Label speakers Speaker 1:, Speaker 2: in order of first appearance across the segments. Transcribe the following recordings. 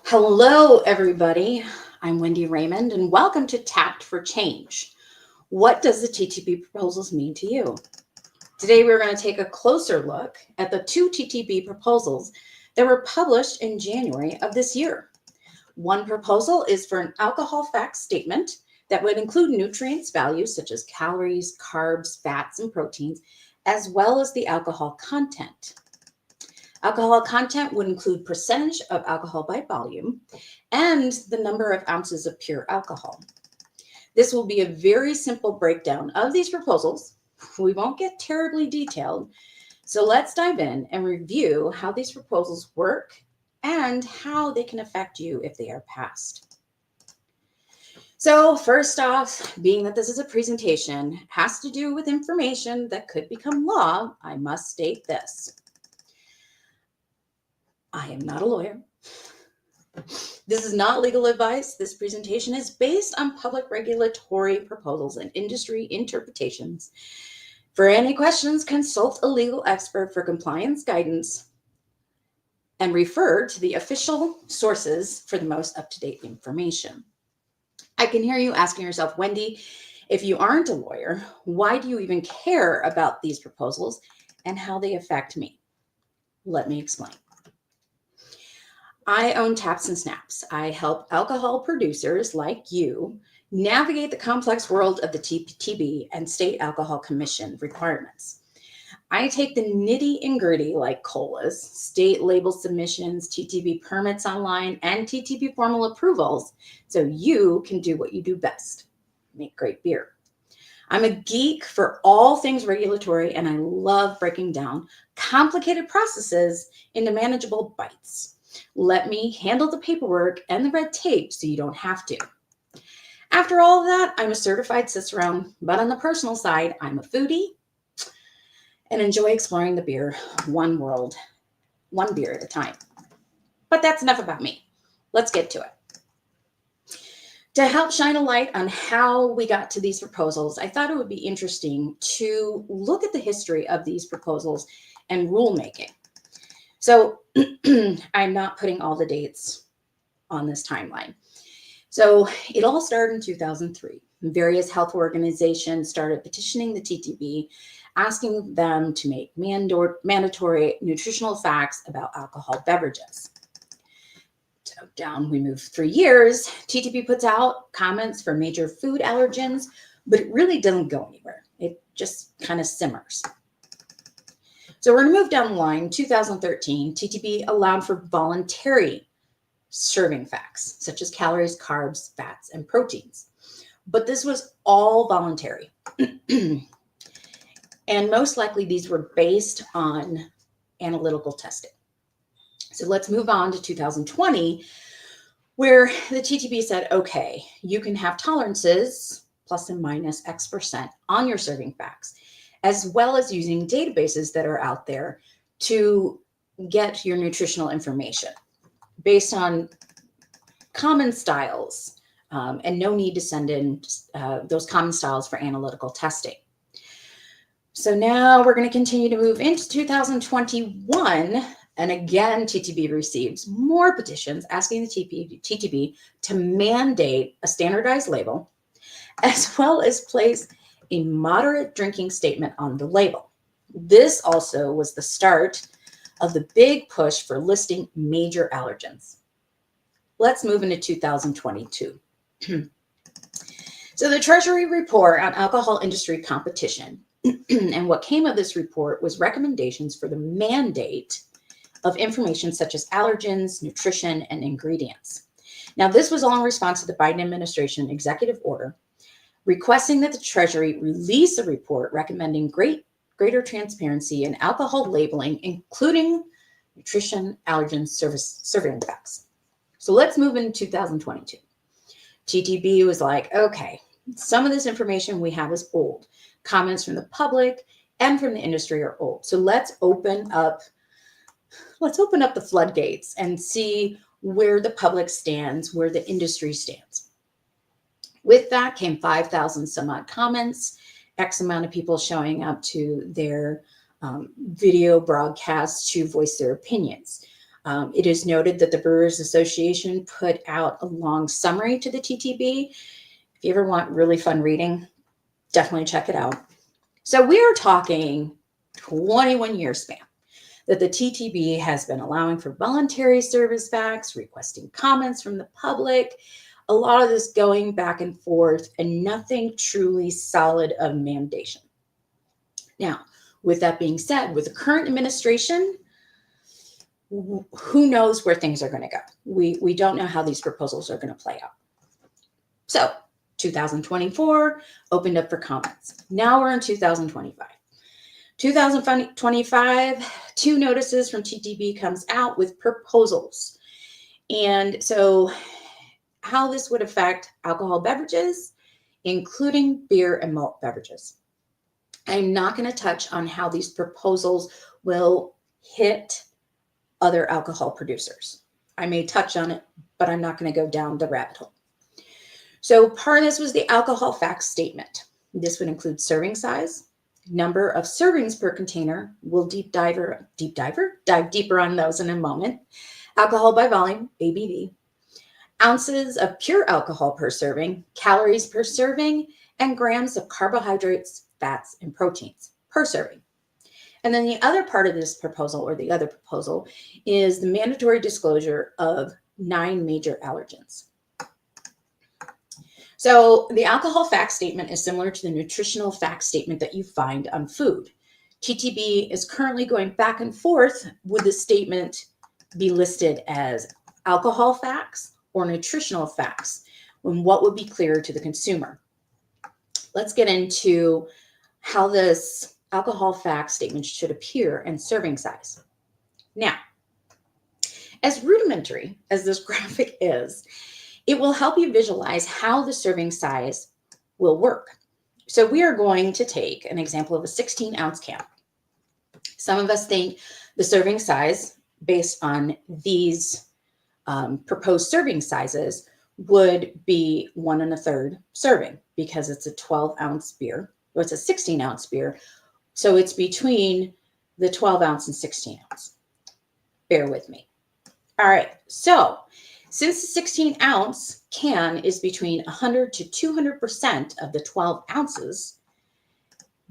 Speaker 1: Hello, everybody. I'm Wendy Raymond, and welcome to Tapped for Change. What does the TTB proposals mean to you? Today, we're going to take a closer look at the two TTB proposals that were published in January of this year. One proposal is for an alcohol fact statement that would include nutrients values such as calories, carbs, fats, and proteins, as well as the alcohol content. Alcohol content would include percentage of alcohol by volume and the number of ounces of pure alcohol. This will be a very simple breakdown of these proposals. We won't get terribly detailed. So let's dive in and review how these proposals work and how they can affect you if they are passed. So first off, being that this is a presentation, has to do with information that could become law, I must state this. I am not a lawyer. This is not legal advice. This presentation is based on public regulatory proposals and industry interpretations. For any questions, consult a legal expert for compliance guidance and refer to the official sources for the most up-to-date information. I can hear you asking yourself, Wendy, if you aren't a lawyer, why do you even care about these proposals and how they affect me? Let me explain. I own Taps and Snaps. I help alcohol producers like you navigate the complex world of the TTB and State Alcohol Commission requirements. I take the nitty and gritty like colas, state label submissions, TTB permits online, and TTB formal approvals so you can do what you do best, make great beer. I'm a geek for all things regulatory, and I love breaking down complicated processes into manageable bites. Let me handle the paperwork and the red tape so you don't have to. After all of that, I'm a certified cicerone, but on the personal side, I'm a foodie and enjoy exploring the beer one beer at a time. But that's enough about me. Let's get to it. To help shine a light on how we got to these proposals, I thought it would be interesting to look at the history of these proposals and rulemaking. So I'm not putting all the dates on this timeline. So it all started in 2003. Various health organizations started petitioning the TTB, asking them to make mandatory nutritional facts about alcohol beverages. So down we move 3 years, TTB puts out comments for major food allergens, but it really doesn't go anywhere. It just kind of simmers. So we're going to move down the line. 2013, TTB allowed for voluntary serving facts, such as calories, carbs, fats, and proteins. But this was all voluntary. And most likely these were based on analytical testing. So let's move on to 2020, where the TTB said, okay, you can have tolerances, plus and minus X% on your serving facts, as well as using databases that are out there to get your nutritional information based on common styles, and no need to send in those common styles for analytical testing. So now we're going to continue to move into 2021, and again, TTB receives more petitions asking the TTB to mandate a standardized label, as well as place a moderate drinking statement on the label. This also was the start of the big push for listing major allergens. Let's move into 2022. So the Treasury report on alcohol industry competition and what came of this report was recommendations for the mandate of information such as allergens, nutrition, and ingredients. Now, this was all in response to the Biden administration executive order requesting that the Treasury release a report recommending greater transparency in alcohol labeling, including nutrition allergen serving facts. So let's move into 2022. TTB was like, okay, some of this information we have is old. Comments from the public and from the industry are old. So let's open up the floodgates and see where the public stands, where the industry stands. With that came 5,000 some odd comments, X amount of people showing up to their video broadcasts to voice their opinions. It is noted that the Brewers Association put out a long summary to the TTB. If you ever want really fun reading, definitely check it out. So we are talking 21-year span that the TTB has been allowing for voluntary service facts, requesting comments from the public, a lot of this going back and forth, and nothing truly solid of mandation. Now, with that being said, with the current administration, who knows where things are going to go? We don't know how these proposals are going to play out. So 2024 opened up for comments. Now we're in 2025. 2025, 2 notices from TTB comes out with proposals. And so how this would affect alcohol beverages, including beer and malt beverages. I'm not going to touch on how these proposals will hit other alcohol producers. I may touch on it, but I'm not going to go down the rabbit hole. So part of this was the alcohol facts statement. This would include serving size, number of servings per container. We'll dive deeper on those in a moment. Alcohol by volume, ABV. Ounces of pure alcohol per serving, calories per serving, and grams of carbohydrates, fats, and proteins per serving. And then the other part of this proposal, or the other proposal, is the mandatory disclosure of 9 major allergens. So the alcohol fact statement is similar to the nutritional fact statement that you find on food. TTB is currently going back and forth. Would the statement be listed as alcohol facts or nutritional facts, when what would be clearer to the consumer? Let's get into how this alcohol fact statement should appear and serving size. Now, as rudimentary as this graphic is, it will help you visualize how the serving size will work. So we are going to take an example of a 16-ounce can. Some of us think the serving size, based on these proposed serving sizes, would be 1 1/3 serving, because it's a 12-ounce beer, or it's a 16-ounce beer. So it's between the 12-ounce and 16-ounce. Bear with me. All right. So since the 16-ounce can is between 100 to 200% of the 12 ounces,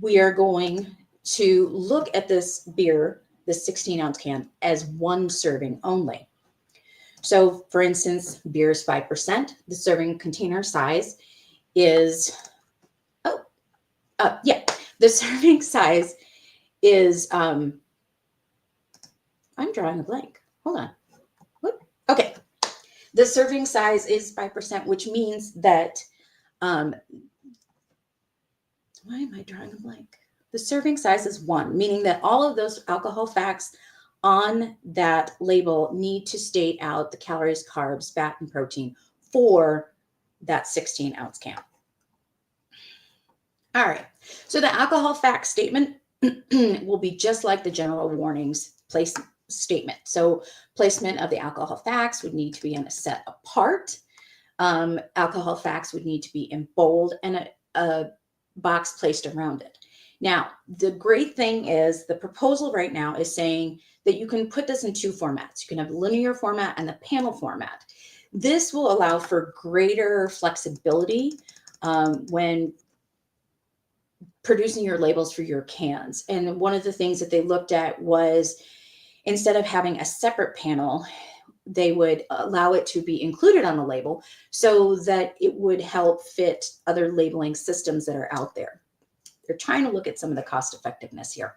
Speaker 1: we are going to look at this beer, the 16-ounce can, as 1 serving only. So, for instance, beer is 5%. The serving container size is, the serving size is, I'm drawing a blank. Hold on. What? Okay. The serving size is 5%, which means that, why am I drawing a blank? The serving size is 1, meaning that all of those alcohol facts on that label need to state out the calories, carbs, fat, and protein for that 16-ounce can. All right. So the alcohol fact statement will be just like the general warnings statement. So placement of the alcohol facts would need to be in a set apart. Alcohol facts would need to be in bold and a box placed around it. Now, the great thing is the proposal right now is saying that you can put this in 2 formats. You can have linear format and the panel format. This will allow for greater flexibility when producing your labels for your cans. And one of the things that they looked at was, instead of having a separate panel, they would allow it to be included on the label so that it would help fit other labeling systems that are out there. They're trying to look at some of the cost effectiveness here.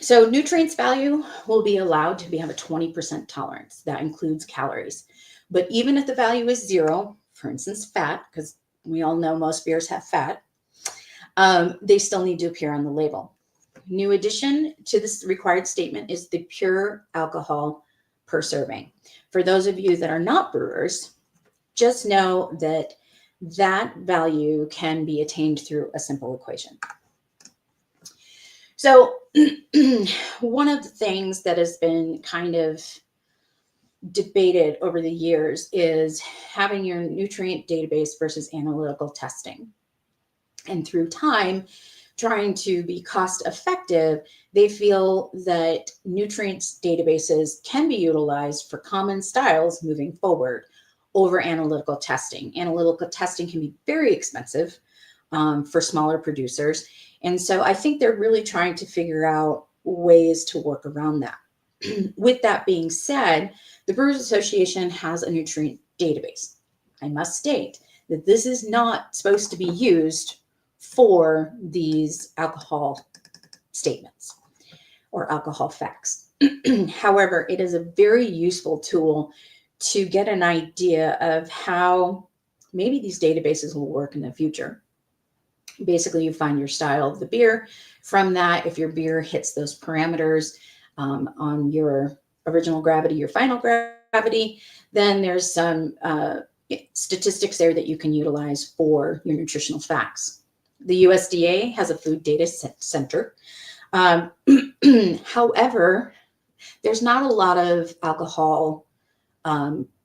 Speaker 1: So nutrients value will be allowed to have a 20% tolerance. That includes calories. But even if the value is 0, for instance, fat, because we all know most beers have fat, they still need to appear on the label. New addition to this required statement is the pure alcohol per serving. For those of you that are not brewers, just know that that value can be attained through a simple equation. So one of the things that has been kind of debated over the years is having your nutrient database versus analytical testing. And through time, trying to be cost effective, they feel that nutrients databases can be utilized for common styles moving forward over analytical testing. Analytical testing can be very expensive for smaller producers. And so I think they're really trying to figure out ways to work around that. With that being said, the Brewers Association has a nutrient database. I must state that this is not supposed to be used for these alcohol statements or alcohol facts. However, it is a very useful tool to get an idea of how maybe these databases will work in the future. Basically, you find your style of the beer. From that, if your beer hits those parameters on your original gravity, your final gravity, then there's some statistics there that you can utilize for your nutritional facts. The USDA has a food data center. However, there's not a lot of alcohol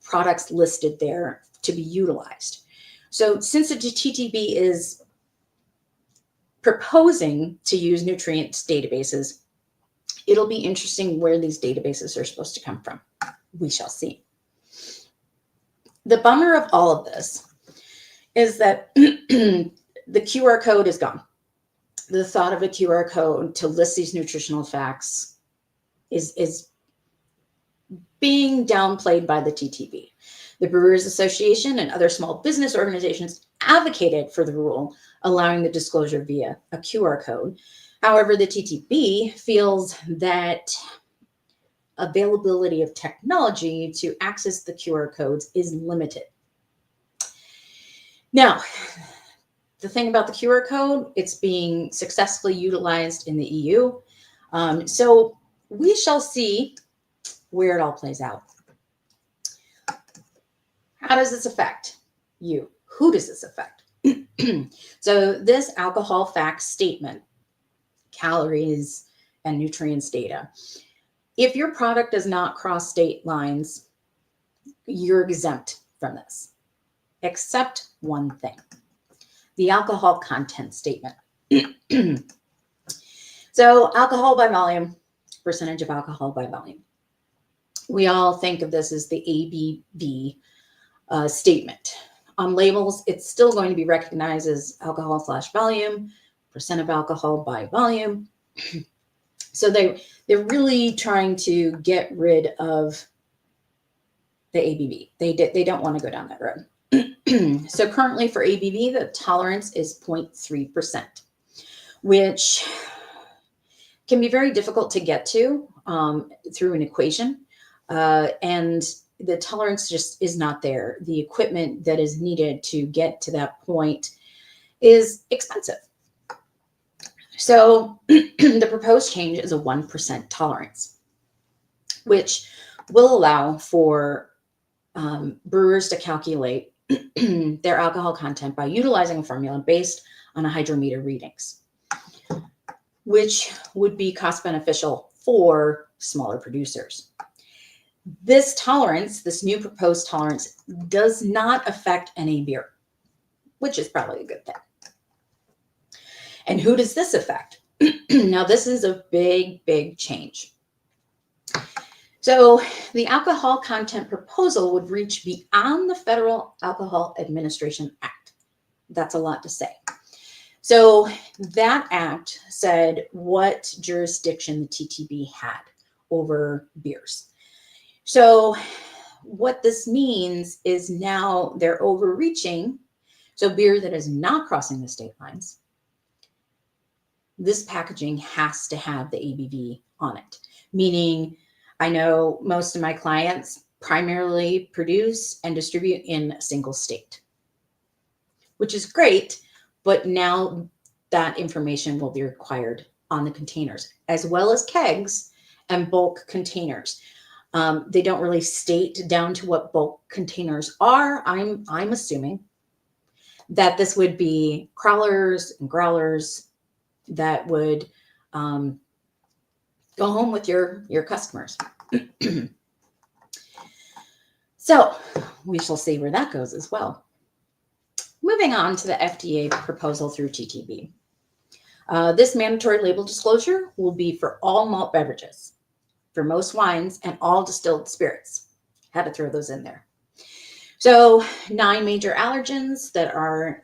Speaker 1: products listed there to be utilized. So since the TTB is proposing to use nutrients databases, it'll be interesting where these databases are supposed to come from. We shall see. The bummer of all of this is that the QR code is gone. The thought of a QR code to list these nutritional facts is being downplayed by the TTB. The Brewers Association and other small business organizations advocated for the rule, allowing the disclosure via a QR code. However, the TTB feels that availability of technology to access the QR codes is limited. Now, the thing about the QR code, it's being successfully utilized in the EU. So we shall see where it all plays out. How does this affect you? Who does this affect? So this alcohol facts statement, calories and nutrients data. If your product does not cross state lines, you're exempt from this, except one thing. The alcohol content statement. So alcohol by volume, percentage of alcohol by volume. We all think of this as the ABV statement. On labels, it's still going to be recognized as alcohol/volume, percent of alcohol by volume. So they're really trying to get rid of the ABV. They don't want to go down that road. So currently for ABV, the tolerance is 0.3%, which can be very difficult to get to through an equation. And the tolerance just is not there. The equipment that is needed to get to that point is expensive. So the proposed change is a 1% tolerance, which will allow for brewers to calculate their alcohol content by utilizing a formula based on a hydrometer readings, which would be cost beneficial for smaller producers. This tolerance, this new proposed tolerance, does not affect any beer, which is probably a good thing. And who does this affect? Now, this is a big, big change. So the alcohol content proposal would reach beyond the Federal Alcohol Administration Act. That's a lot to say. So that act said what jurisdiction the TTB had over beers. So what this means is now they're overreaching. So beer that is not crossing the state lines, this packaging has to have the ABV on it. Meaning, I know most of my clients primarily produce and distribute in a single state. which is great, but now that information will be required on the containers, as well as kegs and bulk containers. They don't really state down to what bulk containers are. I'm assuming that this would be crawlers and growlers that would go home with your customers. So we shall see where that goes as well. Moving on to the FDA proposal through TTB. This mandatory label disclosure will be for all malt beverages, for most wines, and all distilled spirits. Had to throw those in there. So 9 major allergens that are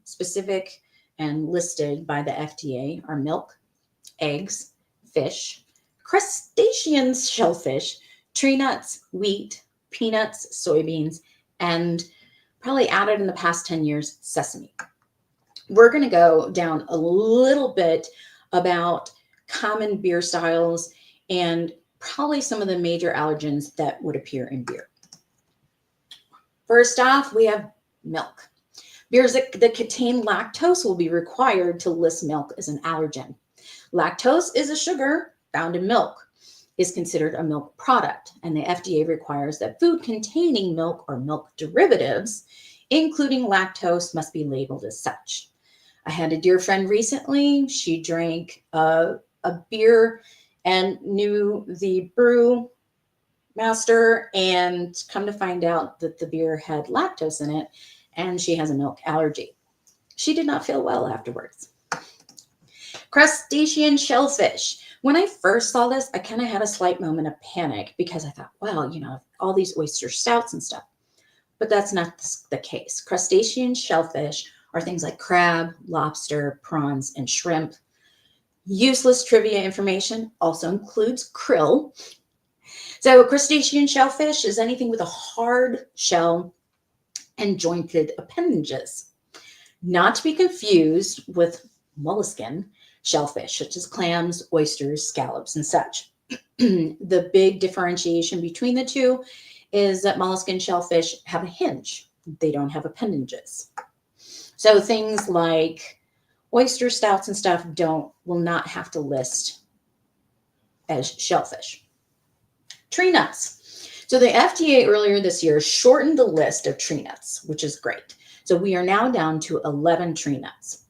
Speaker 1: specific and listed by the FDA are milk, eggs, fish, crustaceans, shellfish, tree nuts, wheat, peanuts, soybeans, and probably added in the past 10 years, sesame. We're going to go down a little bit about common beer styles and probably some of the major allergens that would appear in beer. First off, we have milk. Beers that contain lactose will be required to list milk as an allergen. Lactose is a sugar found in milk, is considered a milk product, and the FDA requires that food containing milk or milk derivatives, including lactose, must be labeled as such. I had a dear friend recently. She drank a beer and knew the brew master, and come to find out that the beer had lactose in it, and she has a milk allergy. She did not feel well afterwards. Crustacean shellfish. When I first saw this, I kind of had a slight moment of panic because I thought, well, all these oyster stouts and stuff. But that's not the case. Crustacean shellfish are things like crab, lobster, prawns, and shrimp. Useless trivia information also includes krill. So crustacean shellfish is anything with a hard shell and jointed appendages. Not to be confused with molluscan shellfish, such as clams, oysters, scallops, and such. The big differentiation between the two is that molluscan shellfish have a hinge. They don't have appendages. So things like oyster stouts and stuff will not have to list as shellfish. Tree nuts. So the FDA earlier this year shortened the list of tree nuts, which is great. So we are now down to 11 tree nuts.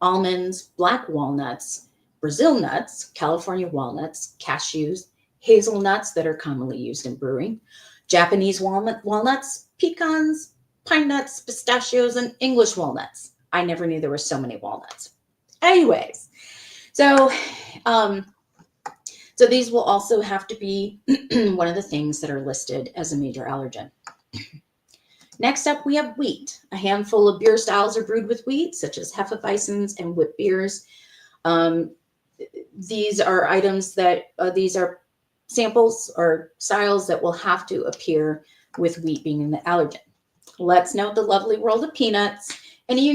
Speaker 1: Almonds, black walnuts, Brazil nuts, California walnuts, cashews, hazelnuts that are commonly used in brewing, Japanese walnuts, pecans, pine nuts, pistachios, and English walnuts. I never knew there were so many walnuts. Anyways, so these will also have to be one of the things that are listed as a major allergen. Next up, we have wheat. A handful of beer styles are brewed with wheat, such as Hefeweizens and wheat beers. These are items that, these are samples or styles that will have to appear with wheat being in the allergen. Let's note the lovely world of peanuts. Any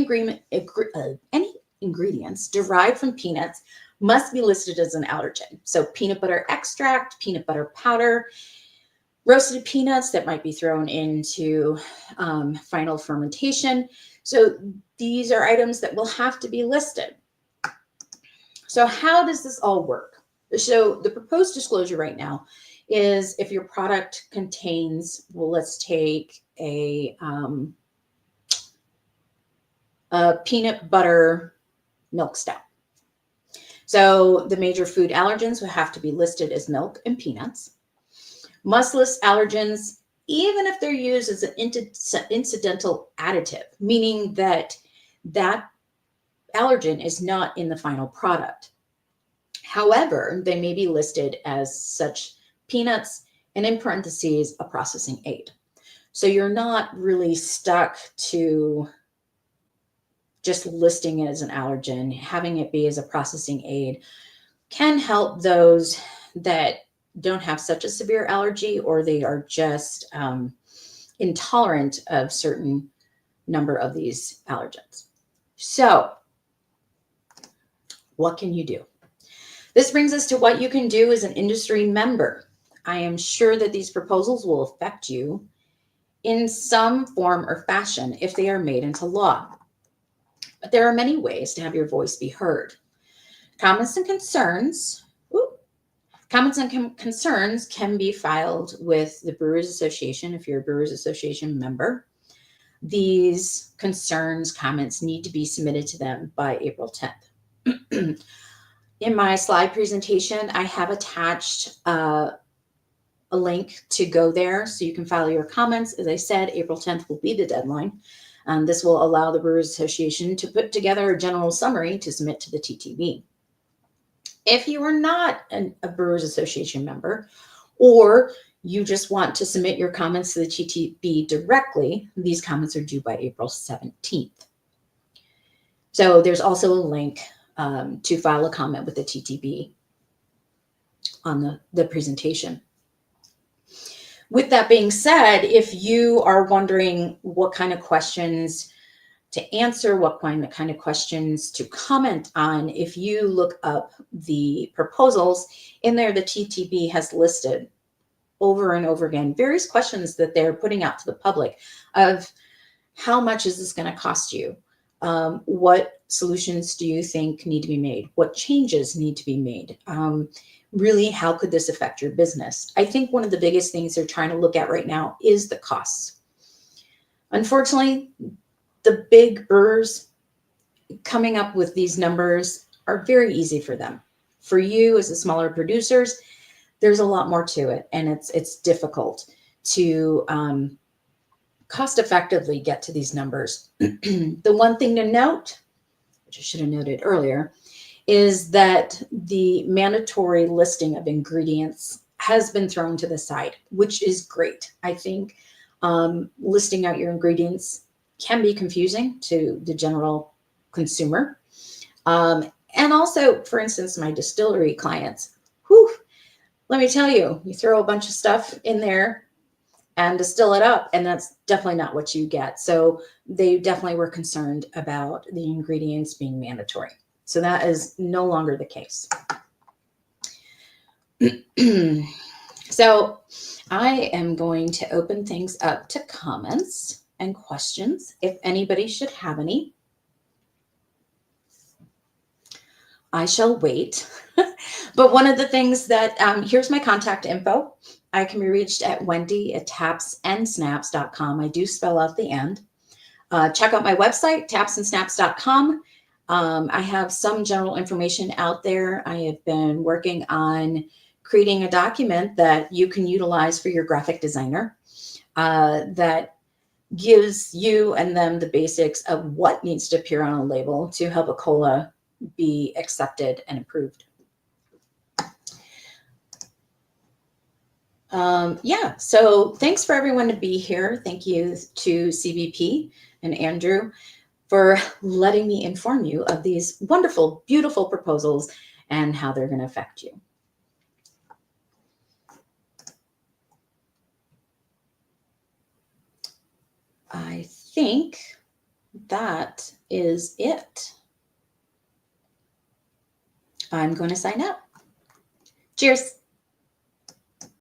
Speaker 1: ingredients derived from peanuts must be listed as an allergen. So peanut butter extract, peanut butter powder, roasted peanuts that might be thrown into final fermentation. So these are items that will have to be listed. So how does this all work? So the proposed disclosure right now is if your product contains, well, let's take a peanut butter milk stout. So the major food allergens will have to be listed as milk and peanuts. Must list allergens, even if they're used as an incidental additive, meaning that that allergen is not in the final product. However, they may be listed as such peanuts and in parentheses, a processing aid. So you're not really stuck to just listing it as an allergen. Having it be as a processing aid can help those that don't have such a severe allergy, or they are just intolerant of certain number of these allergens. So what can you do? This brings us to what you can do as an industry member. I am sure that these proposals will affect you in some form or fashion if they are made into law. But there are many ways to have your voice be heard. Comments and concerns, concerns can be filed with the Brewers Association if you're a Brewers Association member. These concerns, comments need to be submitted to them by April 10th. In my slide presentation, I have attached a link to go there so you can file your comments. As I said, April 10th will be the deadline. This will allow the Brewers Association to put together a general summary to submit to the TTB. If you are not a Brewers Association member, or you just want to submit your comments to the TTB directly, these comments are due by April 17th. So there's also a link to file a comment with the TTB on the presentation. With that being said, if you are wondering what kind of questions to answer, what kind of questions to comment on, if you look up the proposals in there, the TTB has listed over and over again various questions that they're putting out to the public of how much is this going to cost you? What solutions do you think need to be made? What changes need to be made? Really, how could this affect your business? I think one of the biggest things they're trying to look at right now is the costs. Unfortunately, the big brewers coming up with these numbers are very easy for them. For you as the smaller producers, there's a lot more to it, and it's difficult to cost effectively get to these numbers. The one thing to note, which I should have noted earlier, is that the mandatory listing of ingredients has been thrown to the side, which is great. I think listing out your ingredients can be confusing to the general consumer. And also, for instance, my distillery clients, let me tell you, you throw a bunch of stuff in there and distill it up, and that's definitely not what you get. So they definitely were concerned about the ingredients being mandatory. So that is no longer the case. So I am going to open things up to comments and questions, if anybody should have any. I shall wait. But one of the things that, here's my contact info. I can be reached at wendy@tapsandsnaps.com. I do spell out the end. Check out my website, tapsandsnaps.com. I have some general information out there. I have been working on creating a document that you can utilize for your graphic designer that gives you and them the basics of what needs to appear on a label to help a cola be accepted and approved. Yeah, so thanks for everyone to be here. Thank you to CBP and Andrew for letting me inform you of these wonderful, beautiful proposals and how they're going to affect you. I think that is it. I'm going to sign out. Cheers.